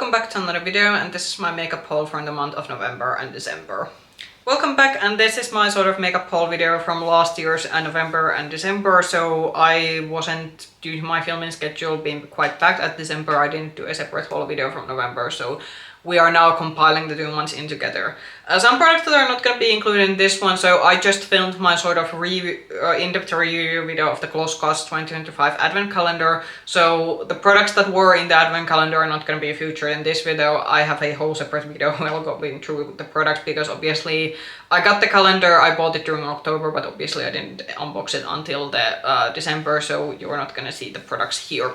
welcome back to another video, and this is my makeup haul from the month of November and December. Welcome back, and this is my sort of makeup haul video from last year's November and December. So I wasn't, due to my filming schedule being quite packed at December, I didn't do a separate haul video from November, so we are now compiling the 2 months in together. Some products that are not going to be included in this one, so I just filmed my sort of in-depth review video of the Glosscast 2025 Advent Calendar. So the products that were in the Advent Calendar are not going to be featured in this video. I have a whole separate video where I'll go through the products, because obviously I got the calendar, I bought it during October, but obviously I didn't unbox it until the December, so you're not going to see the products here.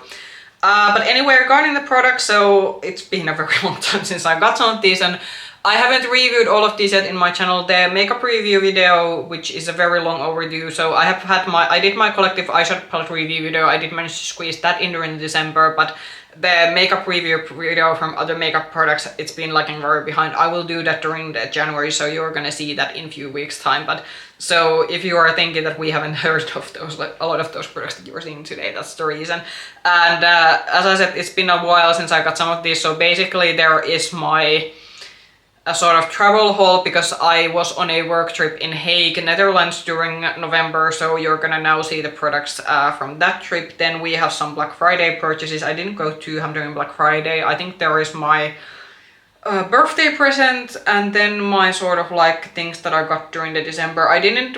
But anyway, regarding the products, so it's been a very long time since I got some of these, and I haven't reviewed all of these yet in my channel. The makeup review video, which is a very long overdue, so I did my collective eyeshadow palette review video. I did manage to squeeze that in during December, but the makeup review video from other makeup products, it's been lagging very behind. I will do that during the January, so you're gonna see that in a few weeks time. But so if you are thinking that we haven't heard of those, like a lot of those products that you're seeing today, that's the reason. And as I said, it's been a while since I got some of these, so basically there is my a sort of travel haul, because I was on a work trip in Hague, Netherlands during November, so you're gonna now see the products from that trip. Then we have some Black Friday purchases. I didn't go to ham during Black Friday. I think there is my birthday present, and then my sort of like things that I got during the December. I didn't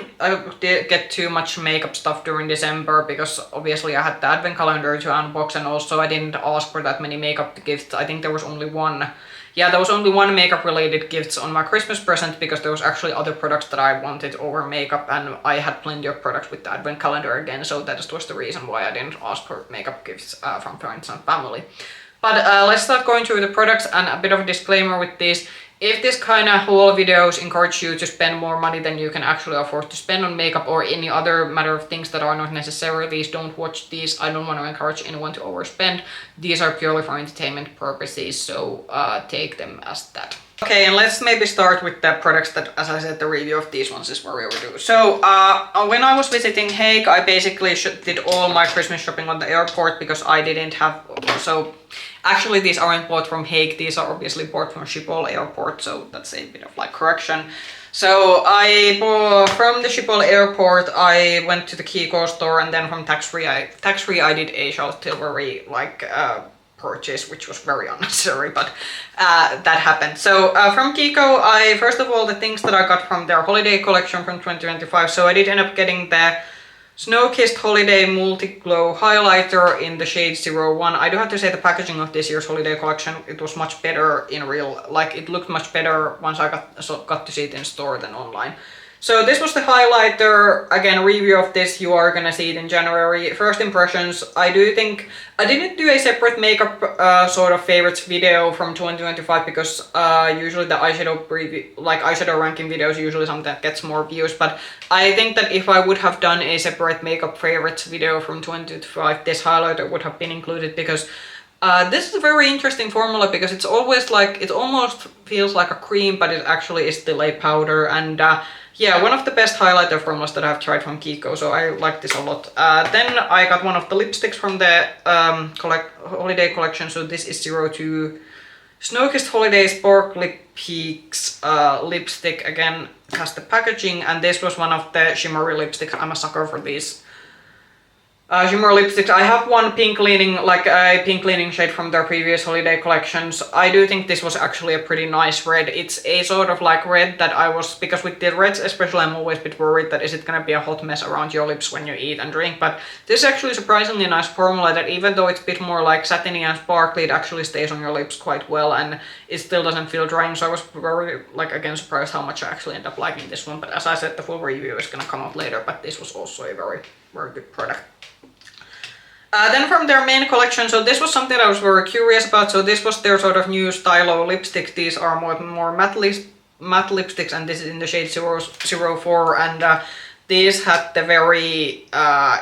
get too much makeup stuff during December, because obviously I had the Advent Calendar to unbox, and also I didn't ask for that many makeup gifts. I think there was only one. Yeah, there was only one makeup related gifts on my Christmas present, because there was actually other products that I wanted over makeup, and I had plenty of products with the Advent Calendar again, so that was the reason why I didn't ask for makeup gifts from friends and family. But let's start going through the products, and a bit of a disclaimer with this. If this kind of haul videos encourage you to spend more money than you can actually afford to spend on makeup or any other matter of things that are not necessary, please don't watch these. I don't want to encourage anyone to overspend. These are purely for entertainment purposes, so take them as that. Okay, and let's maybe start with the products that, as I said, the review of these ones is very overdue. So when I was visiting Hague, I basically did all my Christmas shopping on the airport, because I didn't have, so actually these aren't bought from Hague, these are obviously bought from Schiphol airport, so that's a bit of like correction. So I bought from the Schiphol airport, I went to the Kiko store, and then from tax-free I did a Charlotte Tilbury like purchase, which was very unnecessary, but that happened. So from Kiko, first of all, the things that I got from their holiday collection from 2025, so I did end up getting the Snow-Kissed Holiday Multi-Glow Highlighter in the shade 01. I do have to say the packaging of this year's holiday collection, it was much better in real, like it looked much better once I got to see it in store than online. So this was the highlighter. Again, review of this, you are gonna see it in January. First impressions, I do think, I didn't do a separate makeup sort of favorites video from 2025, because usually the eyeshadow preview, like eyeshadow ranking videos, usually something that gets more views, but I think that if I would have done a separate makeup favorites video from 2025, this highlighter would have been included, because this is a very interesting formula, because it's always like, it almost feels like a cream, but it actually is still a powder, and yeah, one of the best highlighter formulas that I've tried from Kiko, so I like this a lot. Then I got one of the lipsticks from the holiday collection, so this is 02 Snow-Kissed Holiday Sparkly Peaks lipstick. Again, it has the packaging, and this was one of the shimmery lipsticks. I'm a sucker for these shimmer lipsticks. I have one pink leaning, like a pink leaning shade from their previous holiday collections. I do think this was actually a pretty nice red. It's a sort of like red that I was, because with the reds especially, I'm always a bit worried that is it gonna be a hot mess around your lips when you eat and drink, but this is actually surprisingly nice formula that even though it's a bit more like satiny and sparkly, it actually stays on your lips quite well, and it still doesn't feel drying, so I was very, like, again, surprised how much I actually end up liking this one. But as I said, the full review is gonna come out later, but this was also a very, very good product. Then from their main collection, so this was something I was very curious about. So this was their sort of new stylo lipsticks. These are more matte lipsticks, and this is in the shade 04, and these had the very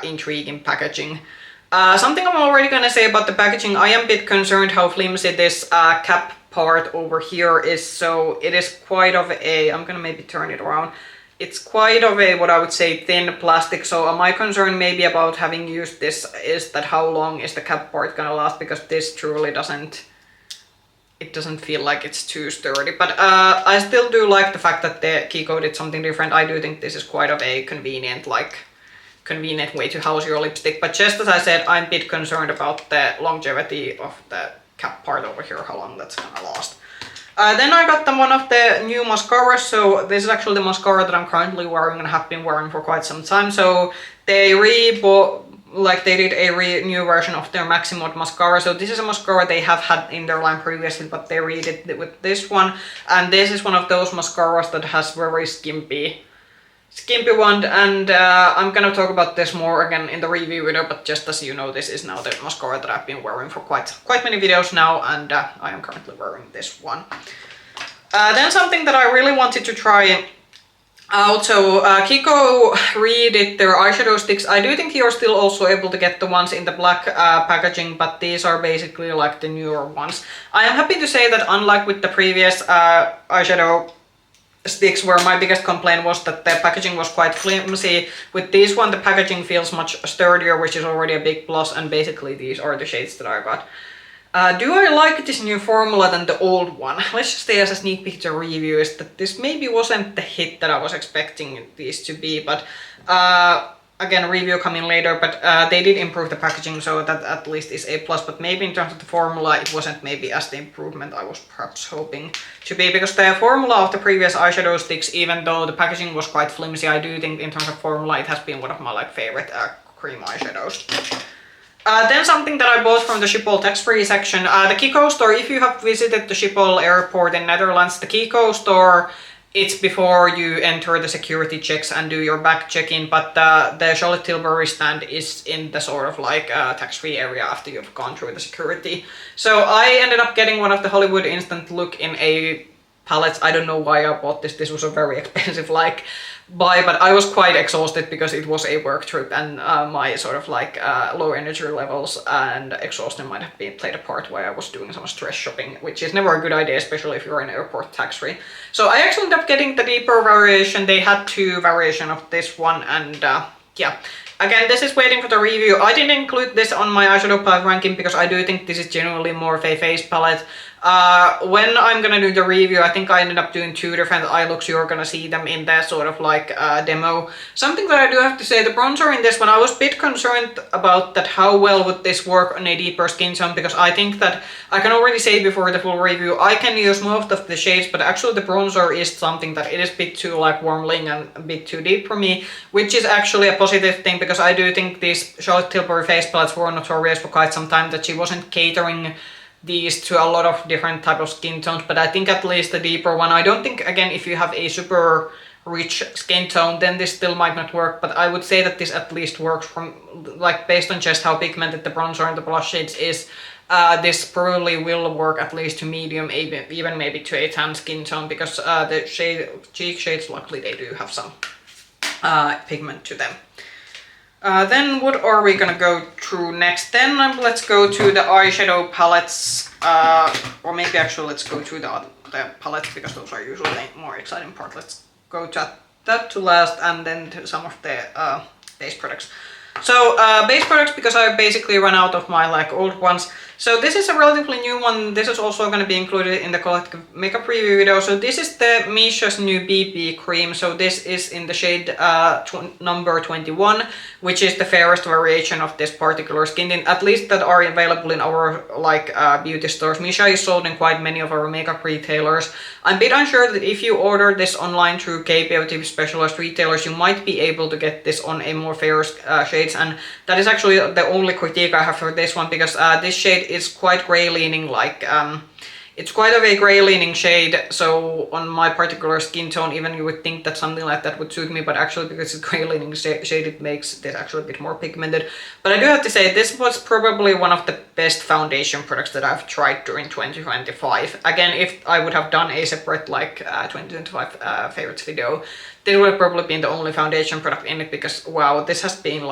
intriguing packaging. Something I'm already gonna say about the packaging, I am a bit concerned how flimsy this cap part over here is. So it is quite of a, I'm gonna maybe turn it around. It's quite of a, what I would say, thin plastic, so my concern maybe about having used this is that how long is the cap part gonna last, because this truly doesn't it doesn't feel like it's too sturdy. But I still do like the fact that the Kiko did something different. I do think this is quite of a convenient way to house your lipstick. But just as I said, I'm a bit concerned about the longevity of the cap part over here, how long that's gonna last. Then I got them one of the new mascaras. So this is actually the mascara that I'm currently wearing and have been wearing for quite some time. So they did a new version of their Maximode mascara. So this is a mascara they have had in their line previously, but they redid it with this one. And this is one of those mascaras that has very skimpy wand, and I'm gonna talk about this more again in the review video, but just as you know, this is now the mascara that I've been wearing for quite many videos now, and I am currently wearing this one. Then something that I really wanted to try out, so Kiko redid their eyeshadow sticks. I do think you're still also able to get the ones in the black packaging, but these are basically like the newer ones. I am happy to say that unlike with the previous eyeshadow sticks, where my biggest complaint was that the packaging was quite flimsy, with this one the packaging feels much sturdier, which is already a big plus, and basically these are the shades that I got. Do I like this new formula than the old one? Let's just say as a sneak peek to review is that this maybe wasn't the hit that I was expecting these to be, but again, review coming later, but they did improve the packaging, so that at least is a plus. But maybe in terms of the formula, it wasn't maybe as the improvement I was perhaps hoping to be, because the formula of the previous eyeshadow sticks, even though the packaging was quite flimsy, I do think in terms of formula it has been one of my favorite cream eyeshadows. Then something that I bought from the Schiphol tax-free section, the Kiko store. If you have visited the Schiphol airport in Netherlands, the Kiko store, it's before you enter the security checks and do your bag check-in, but the Charlotte Tilbury stand is in the sort of tax-free area after you've gone through the security. So I ended up getting one of the Hollywood Instant Look in a palette. I don't know why I bought this. This was a very expensive buy, but I was quite exhausted because it was a work trip, and my sort of low energy levels and exhaustion might have played a part while I was doing some stress shopping, which is never a good idea, especially if you're in airport tax-free. So I actually ended up getting the deeper variation. They had two variations of this one, and yeah. Again, this is waiting for the review. I didn't include this on my eyeshadow palette ranking because I do think this is genuinely more of a face palette. When I'm gonna do the review, I think I ended up doing two different eye looks. You're gonna see them in that sort of demo. Something that I do have to say, the bronzer in this one, I was a bit concerned about that how well would this work on a deeper skin tone, because I think that I can already say before the full review, I can use most of the shades, but actually the bronzer is something that it is a bit too warming and a bit too deep for me, which is actually a positive thing, because I do think these Charlotte Tilbury face palettes were notorious for quite some time that she wasn't catering these to a lot of different type of skin tones, but I think at least the deeper one, I don't think, again, if you have a super rich skin tone, then this still might not work, but I would say that this at least works from, based on just how pigmented the bronzer and the blush shades is, this probably will work at least to medium, even maybe to a tan skin tone, because the cheek shades, luckily they do have some pigment to them. Then what are we gonna go through next? Then let's go to the eyeshadow palettes, or maybe actually let's go to the palettes, because those are usually the more exciting part. Let's go to that to last, and then to some of the base products. So base products, because I basically run out of my old ones. So this is a relatively new one. This is also going to be included in the collective makeup review video. So this is the Missha's new BB cream. So this is in the shade number 21, which is the fairest variation of this particular skin tint, at least that are available in our beauty stores. Missha is sold in quite many of our makeup retailers. I'm a bit unsure that if you order this online through K-beauty specialized retailers, you might be able to get this on a more fair shades, and that is actually the only critique I have for this one, because this shade is quite gray leaning, it's quite of a gray leaning shade, so on my particular skin tone, even you would think that something like that would suit me, but actually because it's gray leaning shade, it makes this actually a bit more pigmented. But I do have to say, this was probably one of the best foundation products that I've tried during 2025. Again, if I would have done a separate 2025 favorites video, this would have probably been the only foundation product in it, because wow, this has been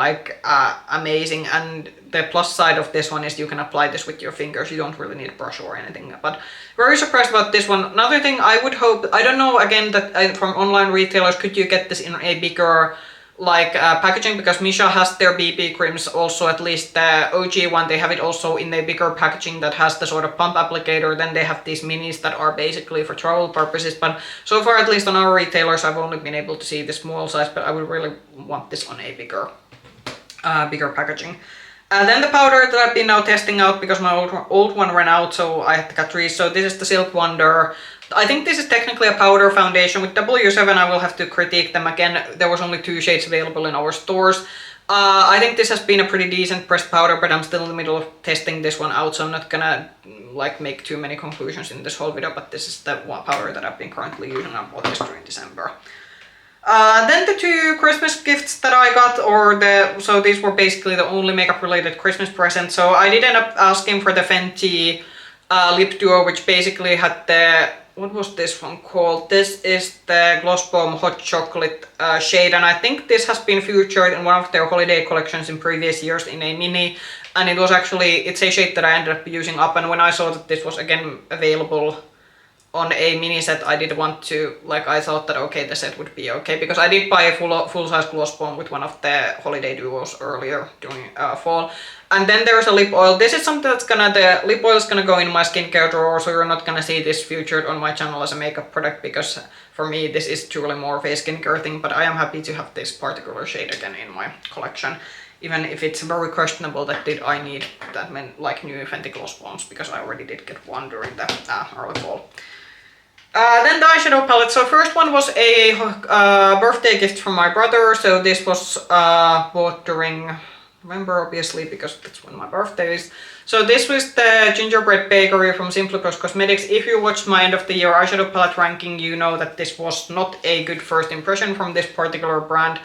amazing. And the plus side of this one is you can apply this with your fingers, you don't really need a brush or anything. But very surprised about this one. Another thing I would hope, I don't know, again, that from online retailers, could you get this in a bigger like packaging, because Misha has their BB creams also, at least the OG one, they have it also in a bigger packaging that has the sort of pump applicator. Then they have these minis that are basically for travel purposes, but so far, at least on our retailers, I've only been able to see the small size, but I would really want this on a bigger packaging. Then the powder that I've been now testing out, because my old one ran out, so I had to get 3. So this is the Silk Wonder. I think this is technically a powder foundation. With W7 I will have to critique them again. There was only 2 shades available in our stores. I think this has been a pretty decent pressed powder, but I'm still in the middle of testing this one out, so I'm not gonna like make too many conclusions in this whole video, but this is the one powder that I've been currently using. I bought this during December. Then the 2 Christmas gifts that I got, so these were basically the only makeup related Christmas presents. So I did end up asking for the Fenty lip duo, which basically had the, what was this one called? This is the Gloss Bomb Hot Chocolate shade, and I think this has been featured in one of their holiday collections in previous years in a mini, and it's a shade that I ended up using up, and when I saw that this was again available on a mini set, I did want to, I thought that okay, the set would be okay, because I did buy a full-size gloss bomb with one of the holiday duos earlier during fall. And then there's a lip oil. This is something the lip oil is gonna go in my skincare drawer, so you're not gonna see this featured on my channel as a makeup product, because for me this is truly more of a skincare thing, but I am happy to have this particular shade again in my collection. Even if it's very questionable that did I need that many new Fenty gloss bombs, because I already did get one during the early fall. Then the eyeshadow palette. So first one was a birthday gift from my brother. So this was bought during November, obviously, because that's when my birthday is. So this was the Gingerbread Bakery from Simply Plus Cosmetics. If you watched my end of the year eyeshadow palette ranking, you know that this was not a good first impression from this particular brand.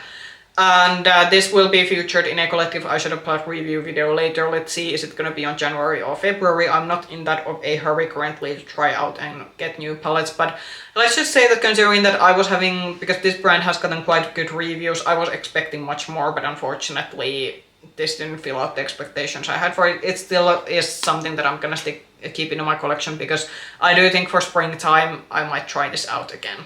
And this will be featured in a collective eyeshadow palette review video later. Let's see, is it gonna be on January or February? I'm not in that of a hurry currently to try out and get new palettes, but let's just say that considering that I was having, because this brand has gotten quite good reviews, I was expecting much more, but unfortunately this didn't fill out the expectations I had for it. It still is something that I'm gonna keep in my collection, because I do think for springtime I might try this out again.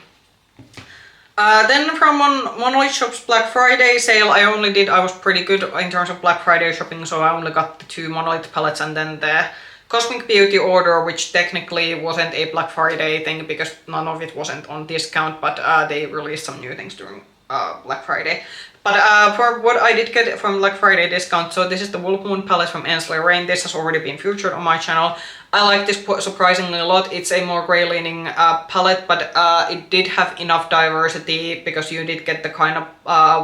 Then from Monolith Shop's Black Friday sale, I was pretty good in terms of Black Friday shopping, so I only got the 2 Monolith palettes and then the Cosmic Beauty order, which technically wasn't a Black Friday thing because none of it wasn't on discount, but they released some new things during Black Friday. But for what I did get from Black Friday discount, so this is the Wolf Moon palette from Ainsley Rain. This has already been featured on my channel. I like this surprisingly a lot. It's a more grey leaning palette, but it did have enough diversity, because you did get the kind of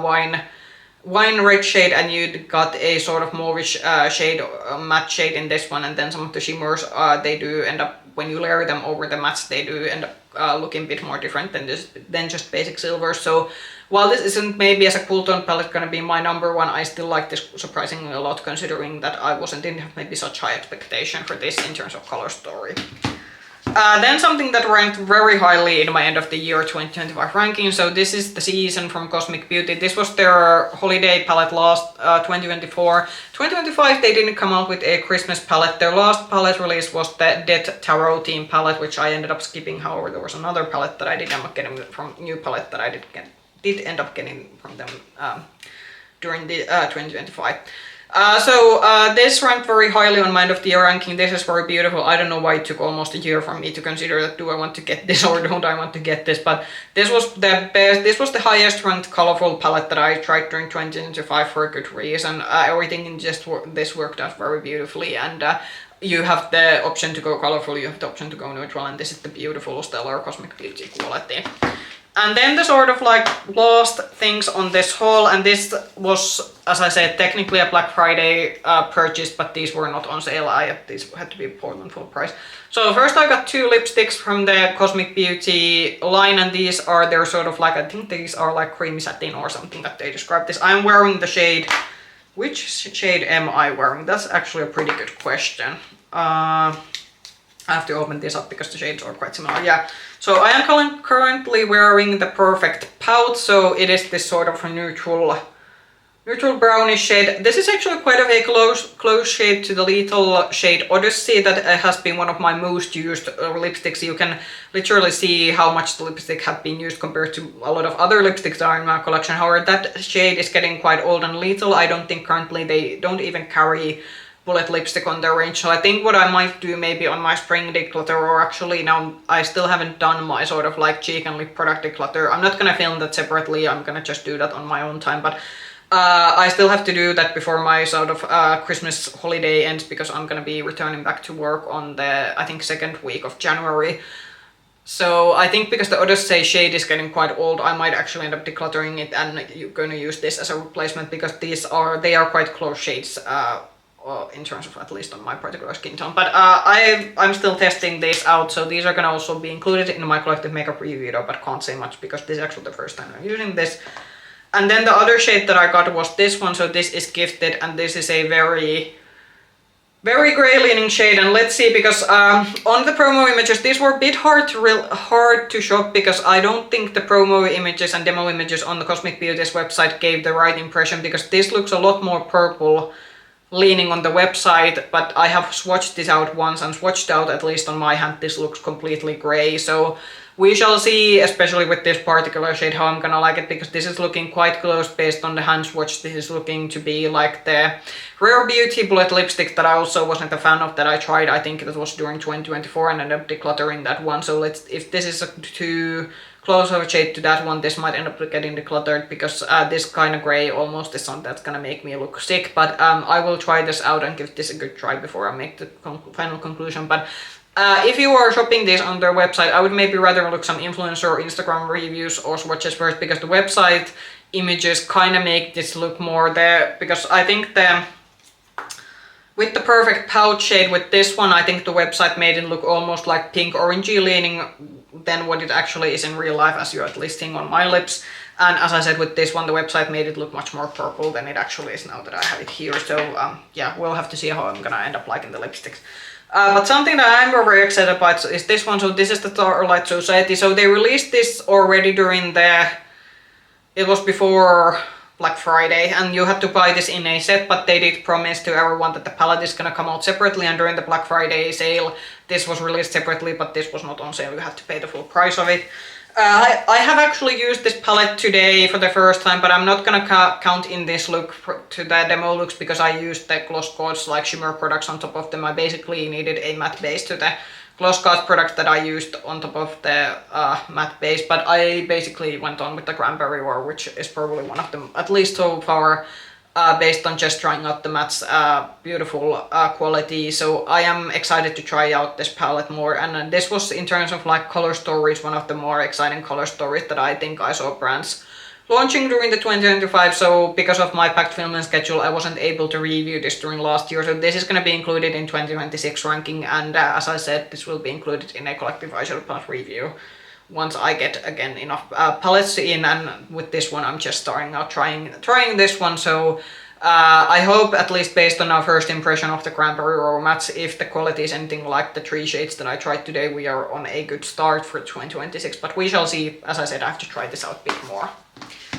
wine red shade, and you got a sort of mauvish shade, matte shade in this one, and then some of the shimmers, they do end up, when you layer them over the mattes, they do end up looking a bit more different than just basic silver. So while this isn't maybe as a cool tone palette gonna be my number 1, I still like this surprisingly a lot, considering that I didn't have maybe such high expectation for this in terms of color story. Then something that ranked very highly in my end of the year 2025 ranking. So this is the Season from Cosmic Beauty. This was their holiday palette last 2024. 2025 they didn't come out with a Christmas palette. Their last palette release was the Death Tarot theme palette, which I ended up skipping. However, there was another palette that I did end up getting from new palette that I did end up getting from them during the 2025. This ranked very highly on my end of the year ranking. This is very beautiful. I don't know why it took almost a year for me to consider that do I want to get this or don't I want to get this, but this was the best. This was the highest ranked colorful palette that I tried during 2025 for a good reason. Everything in this worked out very beautifully, and you have the option to go colorful, you have the option to go neutral, and this is the beautiful Stellar Cosmic Beauty quality. And then the sort of last things on this haul, and this was, as I said, technically a Black Friday purchase, but these were not on sale. These had to be bought on full price. So first I got 2 lipsticks from the Cosmic Beauty line, and these are their sort of I think these are like creamy satin or something that they describe this. I'm wearing the shade, which shade am I wearing? That's actually a pretty good question. I have to open this up because the shades are quite similar. Yeah, so I am currently wearing the Perfect Pout, so it is this sort of a neutral neutral brownish shade. This is actually quite of a close shade to the little shade Odyssey that has been one of my most used lipsticks. You can literally see how much the lipstick has been used compared to a lot of other lipsticks that are in my collection. However, that shade is getting quite old and little. I don't think currently they don't even carry bullet lipstick on their range, so I think what I might do maybe on my spring declutter, or actually now I still haven't done my sort of like cheek and lip product declutter. I'm not gonna film that separately, I'm gonna just do that on my own time, but I still have to do that before my sort of Christmas holiday ends, because I'm gonna be returning back to work on the, I think, second week of January. So I think because the Odyssey shade is getting quite old, I might actually end up decluttering it and you're gonna use this as a replacement, because they are quite close shades in terms of, at least on my particular skin tone. But I'm still testing this out, so these are gonna also be included in my collective makeup review video, but can't say much because this is actually the first time I'm using this. And then the other shade that I got was this one, so this is Gifted, and this is a very gray leaning shade. And let's see, because on the promo images these were a bit hard to shop, because I don't think the promo images and demo images on the Cosmic Beauty's website gave the right impression, because this looks a lot more purple leaning on the website, but I have swatched this out once and swatched out, at least on my hand, this looks completely gray. So we shall see, especially with this particular shade, how I'm gonna like it, because this is looking quite close based on the hand swatch. This is looking to be like the Rare Beauty bullet lipstick that I also wasn't a fan of, that I tried, I think it was during 2024, and ended up decluttering that one. So if this is too close of a shade to that one, this might end up getting decluttered, because this kind of gray almost is something that's gonna make me look sick. But I will try this out and give this a good try before I make the final conclusion. But if you are shopping this on their website, I would maybe rather look some influencer or Instagram reviews or swatches first, because the website images kind of make this look more there, because I think with the perfect pouch shade with this one, I think the website made it look almost like pink orangey leaning than what it actually is in real life, as you're at least seeing on my lips. And as I said, with this one, the website made it look much more purple than it actually is now that I have it here. So yeah, we'll have to see how I'm gonna end up liking the lipsticks. But something that I'm very excited about is this one. So this is the Starlight Society. So they released this already during it was before Black Friday, and you had to buy this in a set, but they did promise to everyone that the palette is gonna come out separately, and during the Black Friday sale this was released separately, but this was not on sale, you had to pay the full price of it. I have actually used this palette today for the first time, but I'm not gonna count in this look to the demo looks, because I used the Gloss Codes like shimmer products on top of them. I basically needed a matte base to the Gloss Codes products that I used on top of the matte base, but I basically went on with the Cranberry War, which is probably one of them, at least so far, based on just trying out the matte's beautiful quality. So I am excited to try out this palette more, and this was, in terms of like color stories, one of the more exciting color stories that I think I saw brands launching during the 2025. So because of my packed filming schedule, I wasn't able to review this during last year, so this is going to be included in 2026 ranking, and as I said, this will be included in a collective eyeshadow palette review once I get again enough palettes in. And with this one I'm just starting out trying this one, so I hope, at least based on our first impression of the Cranberry Raw mattes, if the quality is anything like the 3 shades that I tried today, we are on a good start for 2026, but we shall see. As I said, I have to try this out a bit more.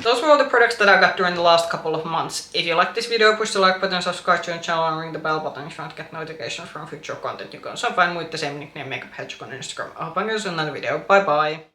Those were all the products that I got during the last couple of months. If you like this video, push the like button, subscribe to the channel, and ring the bell button if you want to get notifications from future content. You can also find me with the same nickname, Makeup Hedgehog, on Instagram. I hope I see you in another video. Bye bye!